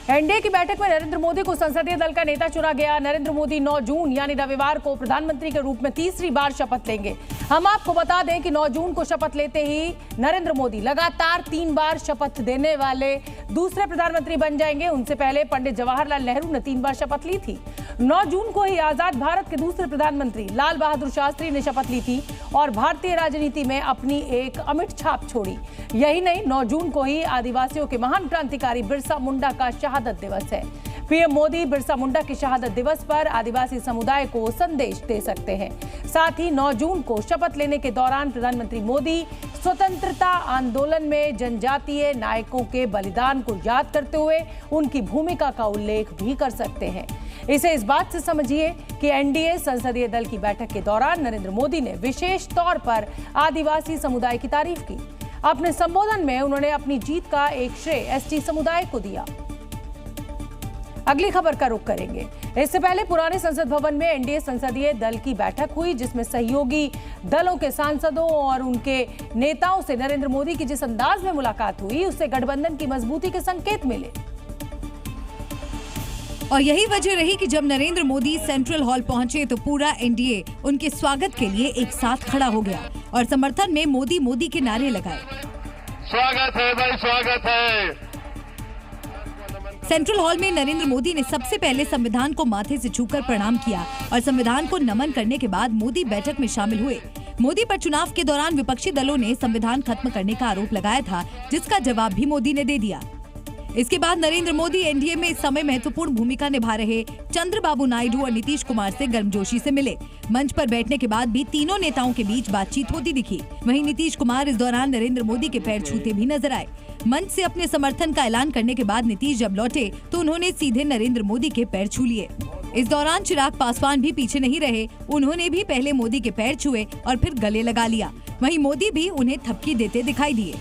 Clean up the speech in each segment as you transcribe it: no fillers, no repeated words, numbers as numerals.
NDA की बैठक में नरेंद्र मोदी को संसदीय दल का नेता चुना गया। नरेंद्र मोदी 9 जून यानी रविवार को प्रधानमंत्री के रूप में तीसरी बार शपथ लेंगे। हम आपको बता दें कि 9 जून को शपथ लेते ही नरेंद्र मोदी लगातार 3 बार शपथ देने वाले दूसरे प्रधानमंत्री बन जाएंगे। उनसे पहले पंडित जवाहरलाल नेहरू ने 3 बार शपथ ली थी। 9 जून को ही आजाद भारत के दूसरे प्रधानमंत्री लाल बहादुर शास्त्री ने शपथ ली थी और भारतीय राजनीति में अपनी एक अमिट छाप छोड़ी। यही नहीं, 9 जून को ही आदिवासियों के महान क्रांतिकारी बिरसा मुंडा का शहादत दिवस है। पीएम मोदी बिरसा मुंडा की शहादत दिवस पर आदिवासी समुदाय को संदेश दे सकते हैं। साथ ही 9 जून को शपथ लेने के दौरान प्रधानमंत्री मोदी स्वतंत्रता आंदोलन में जनजातीय नायकों के बलिदान को याद करते हुए उनकी भूमिका का उल्लेख भी कर सकते हैं। इसे इस बात से समझिए कि एनडीए संसदीय दल की बैठक के दौरान नरेंद्र मोदी ने विशेष तौर पर आदिवासी समुदाय की तारीफ की। अपने संबोधन में उन्होंने अपनी जीत का एक श्रेय एसटी समुदाय को दिया। अगली खबर का रुख करेंगे। इससे पहले पुराने संसद भवन में एनडीए संसदीय दल की बैठक हुई, जिसमें सहयोगी दलों के सांसदों और उनके नेताओं से नरेंद्र मोदी की जिस अंदाज में मुलाकात हुई, उससे गठबंधन की मजबूती के संकेत मिले। और यही वजह रही कि जब नरेंद्र मोदी सेंट्रल हॉल पहुंचे तो पूरा एनडीए उनके स्वागत के लिए एक साथ खड़ा हो गया और समर्थन में मोदी मोदी के नारे लगाए। स्वागत है भाई, स्वागत है। सेंट्रल हॉल में नरेंद्र मोदी ने सबसे पहले संविधान को माथे से छूकर प्रणाम किया और संविधान को नमन करने के बाद मोदी बैठक में शामिल हुए। मोदी पर चुनाव के दौरान विपक्षी दलों ने संविधान खत्म करने का आरोप लगाया था, जिसका जवाब भी मोदी ने दे दिया। इसके बाद नरेंद्र मोदी एनडीए में इस समय महत्वपूर्ण भूमिका निभा रहे चंद्रबाबू नायडू और नीतीश कुमार से गर्मजोशी से मिले। मंच पर बैठने के बाद भी तीनों नेताओं के बीच बातचीत होती दिखी। वहीं नीतीश कुमार इस दौरान नरेंद्र मोदी के पैर छूते भी नजर आए। मंच से अपने समर्थन का ऐलान करने के बाद नीतीश जब लौटे तो उन्होंने सीधे नरेंद्र मोदी के पैर छू लिए। इस दौरान चिराग पासवान भी पीछे नहीं रहे, उन्होंने भी पहले मोदी के पैर छुए और फिर गले लगा लिया। वहीं मोदी भी उन्हें थपकी देते दिखाई दिए।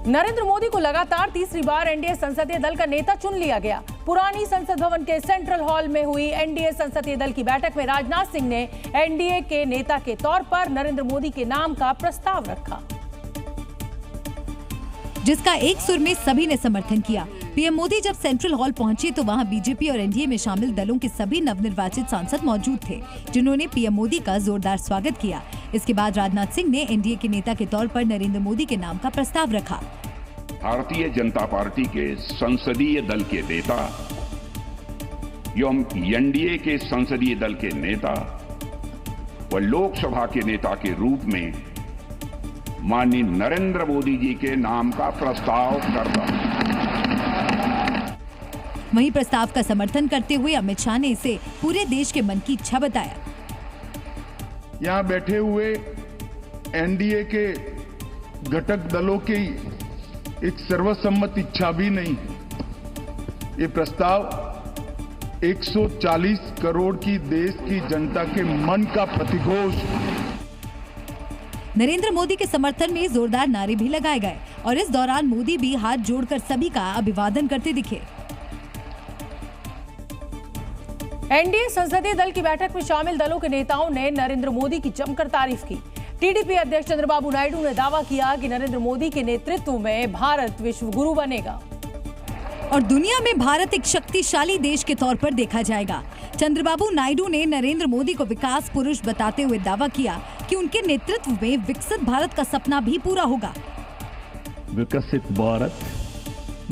नरेंद्र मोदी को लगातार तीसरी बार एनडीए संसदीय दल का नेता चुन लिया गया। पुरानी संसद भवन के सेंट्रल हॉल में हुई एनडीए संसदीय दल की बैठक में राजनाथ सिंह ने एनडीए के नेता के तौर पर नरेंद्र मोदी के नाम का प्रस्ताव रखा, जिसका एक सुर में सभी ने समर्थन किया। पीएम मोदी जब सेंट्रल हॉल पहुंचे तो वहां बीजेपी और एनडीए में शामिल दलों के सभी नवनिर्वाचित सांसद मौजूद थे, जिन्होंने पीएम मोदी का जोरदार स्वागत किया। इसके बाद राजनाथ सिंह ने एनडीए के नेता के तौर पर नरेंद्र मोदी के नाम का प्रस्ताव रखा। भारतीय जनता पार्टी के संसदीय दल के नेता एवं एनडीए के संसदीय दल के नेता व लोकसभा के नेता के रूप में माननीय नरेंद्र मोदी जी के नाम का प्रस्ताव करता हूं। वहीं प्रस्ताव का समर्थन करते हुए अमित शाह ने इसे पूरे देश के मन की इच्छा बताया। यहां बैठे हुए एनडीए के घटक दलों की एक सर्वसम्मत इच्छा भी नहीं है। ये प्रस्ताव 140 करोड़ की देश की जनता के मन का प्रतिघोष। नरेंद्र मोदी के समर्थन में जोरदार नारे भी लगाए गए और इस दौरान मोदी भी हाथ जोड़कर सभी का अभिवादन करते दिखे। एनडीए संसदीय दल की बैठक में शामिल दलों के नेताओं ने नरेंद्र मोदी की जमकर तारीफ की। टीडीपी अध्यक्ष चंद्रबाबू नायडू ने दावा किया कि नरेंद्र मोदी के नेतृत्व में भारत विश्व गुरु बनेगा और दुनिया में भारत एक शक्तिशाली देश के तौर पर देखा जाएगा। चंद्रबाबू नायडू ने नरेंद्र मोदी को विकास पुरुष बताते हुए दावा किया कि उनके नेतृत्व में विकसित भारत का सपना भी पूरा होगा। विकसित Bharat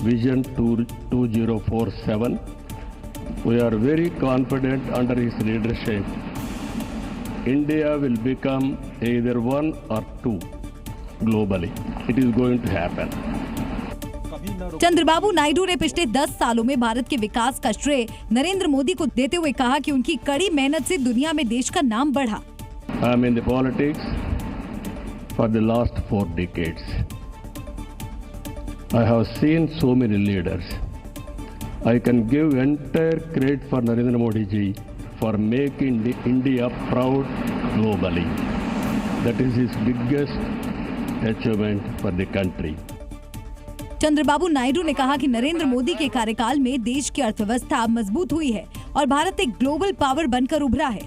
vision 2047, we are very confident under his leadership India will become either one or two globally. It is going to happen. Chandrababu Naidu ने पिछले 10 सालों में भारत के विकास का श्रेय नरेंद्र मोदी को देते हुए कहा कि उनकी कड़ी मेहनत से दुनिया में देश का नाम बढ़ा। I am in the politics for the last 4 decades. I have seen so many leaders. I can give entire credit for Narendra Modi ji for making India proud globally. That is his biggest achievement for the country. Chandrababu Naidu ने कहा कि नरेंद्र मोदी के कार्यकाल में देश की अर्थव्यवस्था मजबूत हुई है और भारत एक ग्लोबल पावर बनकर उभरा है।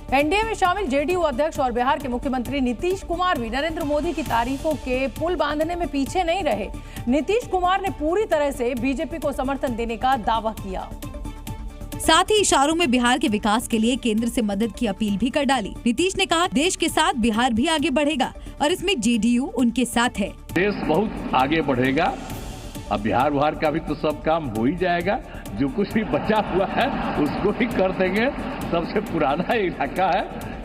एनडीए में शामिल जेडीयू अध्यक्ष और बिहार के मुख्यमंत्री नीतीश कुमार भी नरेंद्र मोदी की तारीफों के पुल बांधने में पीछे नहीं रहे। नीतीश कुमार ने पूरी तरह से बीजेपी को समर्थन देने का दावा किया। साथ ही इशारों में बिहार के विकास के लिए केंद्र से मदद की अपील भी कर डाली। नीतीश ने कहा, देश के साथ बिहार भी आगे बढ़ेगा और इसमें जेडीयू उनके साथ है। देश बहुत आगे बढ़ेगा। अब बिहार का भी तो सब काम हो ही जाएगा। जो कुछ भी बचा हुआ है उसको ही कर देंगे। सबसे पुराना इलाका है,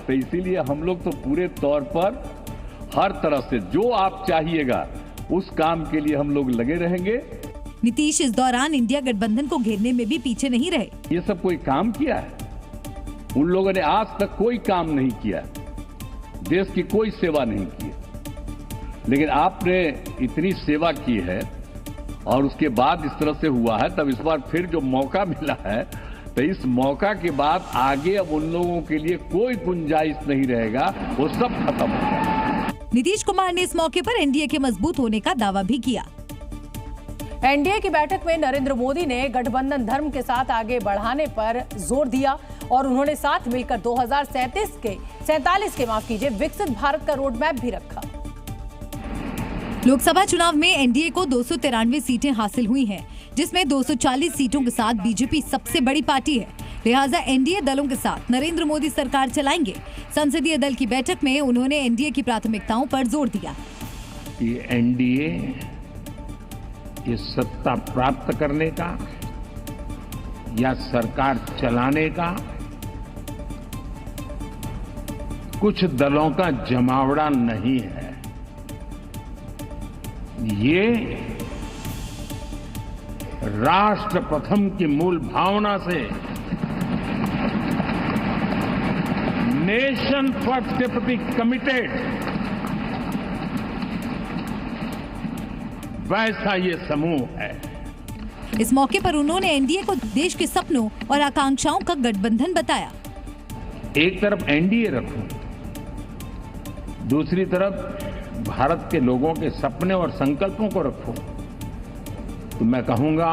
तो इसीलिए हम लोग तो पूरे तौर पर हर तरह से जो आप चाहिएगा उस काम के लिए हम लोग लगे रहेंगे। नीतीश इस दौरान इंडिया गठबंधन को घेरने में भी पीछे नहीं रहे। ये सब कोई काम किया है? उन लोगों ने आज तक कोई काम नहीं किया, देश की कोई सेवा नहीं की। लेकिन आपने इतनी सेवा की है और उसके बाद इस तरह से हुआ है, तब इस बार फिर जो मौका मिला है, तो इस मौका के बाद आगे अब उन लोगों के लिए कोई गुंजाइश नहीं रहेगा, वो सब खत्म हो जाएगा। नीतीश कुमार ने इस मौके पर एनडीए के मजबूत होने का दावा भी किया। एनडीए की बैठक में नरेंद्र मोदी ने गठबंधन धर्म के साथ आगे बढ़ाने पर जोर दिया और उन्होंने साथ मिलकर 2047 के विकसित भारत का रोड मैप भी रखा। लोकसभा चुनाव में एनडीए को 293 सीटें हासिल हुई हैं, जिसमें 240 सीटों के साथ बीजेपी सबसे बड़ी पार्टी है। लिहाजा एनडीए दलों के साथ नरेंद्र मोदी सरकार चलाएंगे। संसदीय दल की बैठक में उन्होंने एनडीए की प्राथमिकताओं पर जोर दिया। ये एनडीए ये सत्ता प्राप्त करने का या सरकार चलाने का कुछ दलों का जमावड़ा नहीं है। ये राष्ट्र प्रथम की मूल भावना से नेशन फर्स्ट के प्रति कमिटेड वैसा ये समूह है। इस मौके पर उन्होंने एनडीए को देश के सपनों और आकांक्षाओं का गठबंधन बताया। एक तरफ एनडीए रखूं, दूसरी तरफ भारत के लोगों के सपने और संकल्पों को रखूं, तो मैं कहूंगा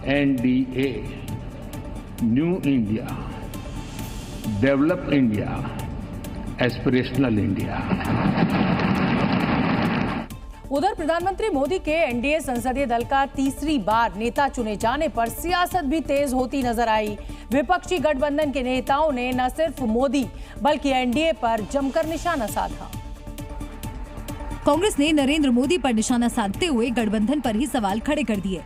NDA, new India, develop India, aspirational India. उधर प्रधानमंत्री मोदी के एनडीए संसदीय दल का तीसरी बार नेता चुने जाने पर सियासत भी तेज होती नजर आई। विपक्षी गठबंधन के नेताओं ने न सिर्फ मोदी बल्कि एनडीए पर जमकर निशाना साधा। कांग्रेस ने नरेंद्र मोदी पर निशाना साधते हुए गठबंधन पर ही सवाल खड़े कर दिए।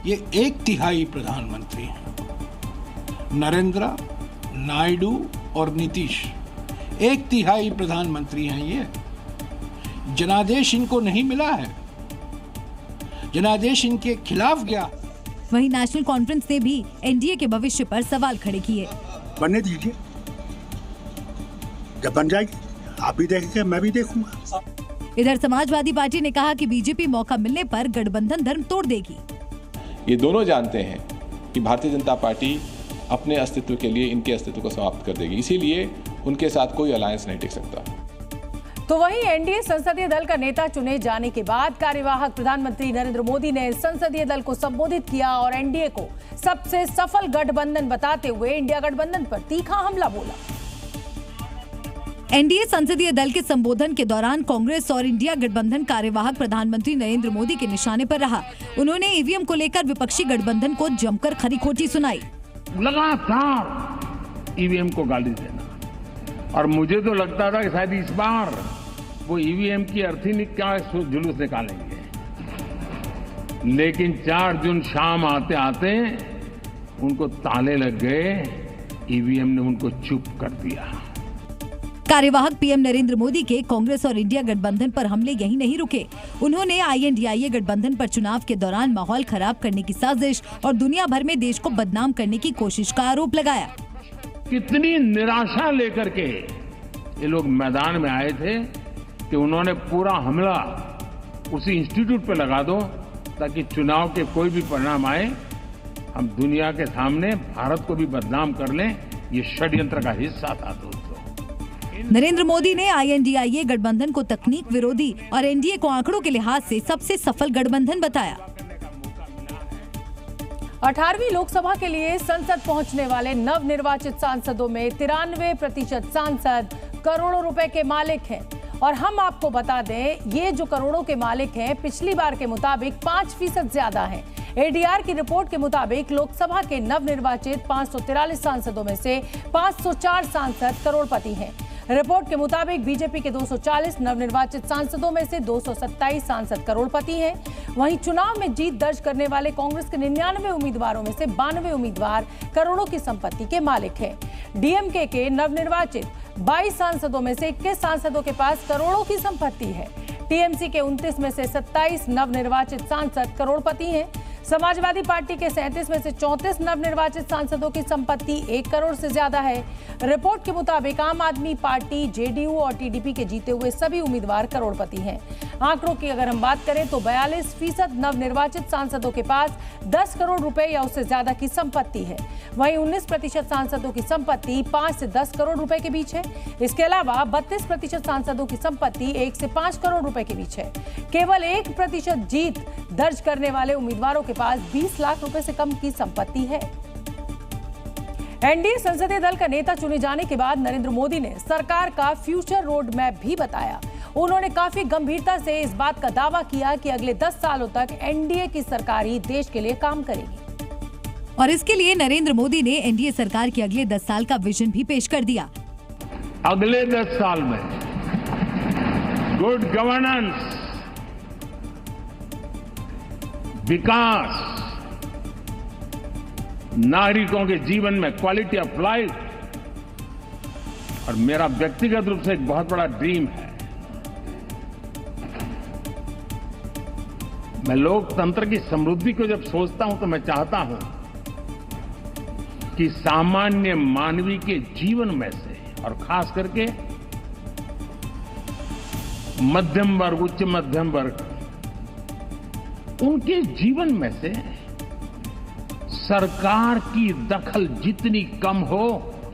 ये 1/3 प्रधानमंत्री हैं। नरेंद्र, नायडू और नीतीश 1/3 प्रधानमंत्री हैं। ये जनादेश इनको नहीं मिला है, जनादेश इनके खिलाफ गया। वहीं नेशनल कॉन्फ्रेंस ने भी एनडीए के भविष्य पर सवाल खड़े किए। बनने दीजिए, जब बन जाएगी आप भी देखेंगे, मैं भी देखूंगा। इधर समाजवादी पार्टी ने कहा कि बीजेपी मौका मिलने पर गठबंधन धर्म तोड़ देगी। ये दोनों जानते हैं कि भारतीय जनता पार्टी अपने अस्तित्व के लिए इनके अस्तित्व को समाप्त कर देगी, इसीलिए उनके साथ कोई अलायंस नहीं टिक सकता। तो वहीं एनडीए संसदीय दल का नेता चुने जाने के बाद कार्यवाहक प्रधानमंत्री नरेंद्र मोदी ने संसदीय दल को संबोधित किया और एनडीए को सबसे सफल गठबंधन बताते हुए इंडिया गठबंधन पर तीखा हमला बोला। एनडीए संसदीय दल के संबोधन के दौरान कांग्रेस और इंडिया गठबंधन कार्यवाहक प्रधानमंत्री नरेंद्र मोदी के निशाने पर रहा। उन्होंने ईवीएम को लेकर विपक्षी गठबंधन को जमकर खरी खोटी सुनाई। लगातार ईवीएम को गाली देना, और मुझे तो लगता था कि शायद इस बार वो ईवीएम की अर्थी का जुलूस निकालेंगे, लेकिन 4 जून शाम आते आते उनको ताले लग गए, ईवीएम ने उनको चुप कर दिया। कार्यवाहक पीएम नरेंद्र मोदी के कांग्रेस और इंडिया गठबंधन पर हमले यही नहीं रुके। उन्होंने आईएनडीआईए गठबंधन पर चुनाव के दौरान माहौल खराब करने की साजिश और दुनिया भर में देश को बदनाम करने की कोशिश का आरोप लगाया। कितनी निराशा लेकर के ये लोग मैदान में आए थे कि उन्होंने पूरा हमला उसी इंस्टीट्यूट पे लगा दो ताकि चुनाव के कोई भी परिणाम आए हम दुनिया के सामने भारत को भी बदनाम कर लें। ये षड्यंत्र का हिस्सा था दोस्तों। नरेंद्र मोदी ने आईएनडीआईए गठबंधन को तकनीक विरोधी और एनडीए को आंकड़ों के लिहाज से सबसे सफल गठबंधन बताया। 18वीं लोकसभा के लिए संसद पहुंचने वाले नवनिर्वाचित सांसदों में 93% सांसद करोड़ों रुपए के मालिक हैं। और हम आपको बता दें, ये जो करोड़ों के मालिक हैं पिछली बार के मुताबिक 5% ज्यादा हैं। एडीआर की रिपोर्ट के मुताबिक लोकसभा के नवनिर्वाचित 543 सांसदों में से 504 सांसद करोड़पति हैं। रिपोर्ट के मुताबिक बीजेपी के 240 नवनिर्वाचित सांसदों में से 227 सांसद करोड़पति हैं। वहीं चुनाव में जीत दर्ज करने वाले कांग्रेस के 99 उम्मीदवारों में से 92 उम्मीदवार करोड़ों की संपत्ति के मालिक हैं। डीएमके के नवनिर्वाचित 22 सांसदों में से 21 सांसदों के पास करोड़ों की संपत्ति है। टीएमसी के 29 में से 27 नवनिर्वाचित सांसद करोड़पति हैं। समाजवादी पार्टी के 37 में से 34 नवनिर्वाचित सांसदों की संपत्ति 1 करोड़ से ज्यादा है। रिपोर्ट के मुताबिक आम आदमी पार्टी, जेडीयू और टीडीपी के जीते हुए सभी उम्मीदवार करोड़पति हैं। आंकड़ों की अगर हम बात करें तो 42% नवनिर्वाचित सांसदों के पास 10 करोड़ रुपए या उससे ज्यादा की संपत्ति है। वहीं 19% सांसदों की संपत्ति 5 से 10 करोड़ रुपए के बीच है। इसके अलावा 32% सांसदों की संपत्ति 1 से 5 करोड़ रुपए के बीच है। केवल 1% जीत दर्ज करने वाले उम्मीदवारों के पास 20 लाख रुपए से कम की संपत्ति है। एनडीए संसदीय दल का नेता चुने जाने के बाद नरेंद्र मोदी ने सरकार का फ्यूचर रोड मैप भी बताया। उन्होंने काफी गंभीरता से इस बात का दावा किया कि अगले 10 सालों तक एनडीए की सरकार ही देश के लिए काम करेगी। और इसके लिए नरेंद्र मोदी ने एनडीए सरकार के अगले 10 साल का विजन भी पेश कर दिया। अगले 10 साल में गुड गवर्नेंस, विकास, नागरिकों के जीवन में क्वालिटी ऑफ लाइफ, और मेरा व्यक्तिगत रूप से एक बहुत बड़ा ड्रीम है, मैं लोकतंत्र की समृद्धि को जब सोचता हूं तो मैं चाहता हूं कि सामान्य मानवीय के जीवन में से, और खास करके मध्यम वर्ग, उच्च मध्यम वर्ग, उनके जीवन में से सरकार की दखल जितनी कम हो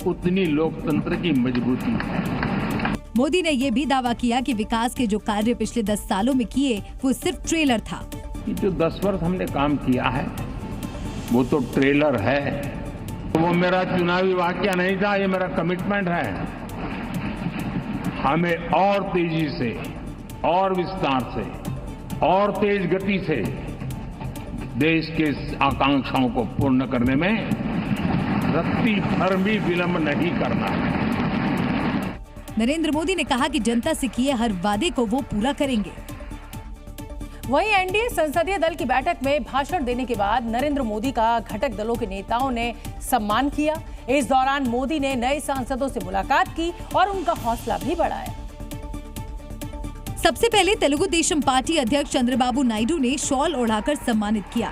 उतनी लोकतंत्र की मजबूती है। मोदी ने यह भी दावा किया कि विकास के जो कार्य पिछले 10 सालों में किए वो सिर्फ ट्रेलर था। कि जो 10 वर्ष हमने काम किया है वो तो ट्रेलर है, वो मेरा चुनावी वाक्य नहीं था, ये मेरा कमिटमेंट है। हमें और तेजी से और विस्तार से और तेज गति से देश के आकांक्षाओं को पूर्ण करने में रत्ती भर भी विलंब नहीं करना है। नरेंद्र मोदी ने कहा कि जनता से किए हर वादे को वो पूरा करेंगे। वहीं एनडीए संसदीय दल की बैठक में भाषण देने के बाद नरेंद्र मोदी का घटक दलों के नेताओं ने सम्मान किया। इस दौरान मोदी ने नए सांसदों से मुलाकात की और उनका हौसला भी बढ़ाया। सबसे पहले तेलुगु देशम पार्टी अध्यक्ष चंद्रबाबू नायडू ने शॉल ओढ़ाकर सम्मानित किया।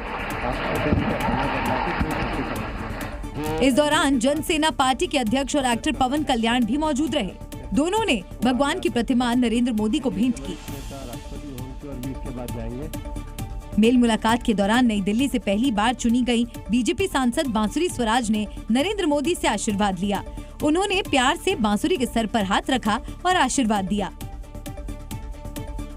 इस दौरान जनसेना पार्टी के अध्यक्ष और एक्टर पवन कल्याण भी मौजूद रहे। दोनों ने भगवान की प्रतिमा नरेंद्र मोदी को भेंट की। मेल मुलाकात के दौरान नई दिल्ली से पहली बार चुनी गई बीजेपी सांसद बांसुरी स्वराज ने नरेंद्र मोदी से आशीर्वाद लिया। उन्होंने प्यार से बांसुरी के सर पर हाथ रखा और आशीर्वाद दिया।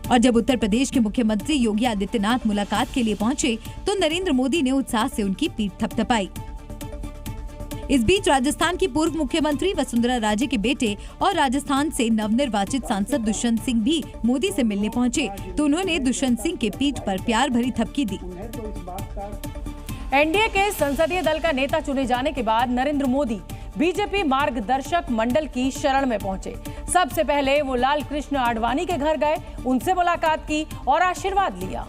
और जब उत्तर प्रदेश के मुख्यमंत्री योगी आदित्यनाथ मुलाकात के लिए पहुंचे तो नरेंद्र मोदी ने उत्साह से उनकी पीठ थपथपाई। इस बीच राजस्थान की पूर्व मुख्यमंत्री वसुंधरा राजे के बेटे और राजस्थान से नवनिर्वाचित सांसद दुष्यंत सिंह भी मोदी से मिलने पहुंचे तो उन्होंने दुष्यंत सिंह के पीठ पर प्यार भरी थपकी दी। एनडीए के संसदीय दल का नेता चुने जाने के बाद नरेंद्र मोदी बीजेपी मार्गदर्शक मंडल की शरण में पहुंचे। सबसे पहले वो लाल कृष्ण आडवाणी के घर गए, उनसे मुलाकात की और आशीर्वाद लिया,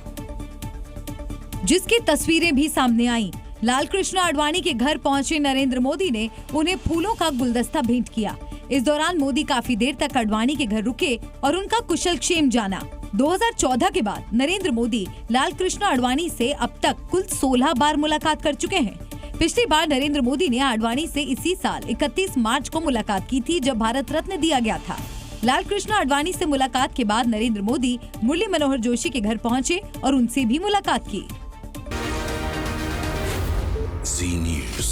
जिसकी तस्वीरें भी सामने आईं। लाल कृष्ण आडवाणी के घर पहुंचे नरेंद्र मोदी ने उन्हें फूलों का गुलदस्ता भेंट किया। इस दौरान मोदी काफी देर तक आडवाणी के घर रुके और उनका कुशलक्षेम जाना। 2014 के बाद नरेंद्र मोदी लाल कृष्ण आडवाणी से अब तक कुल 16 बार मुलाकात कर चुके हैं। पिछली बार नरेंद्र मोदी ने आडवाणी से इसी साल 31 मार्च को मुलाकात की थी, जब भारत रत्न दिया गया था। लाल कृष्ण आडवाणी से मुलाकात के बाद नरेंद्र मोदी मुरली मनोहर जोशी के घर पहुंचे और उनसे भी मुलाकात की। Zee News।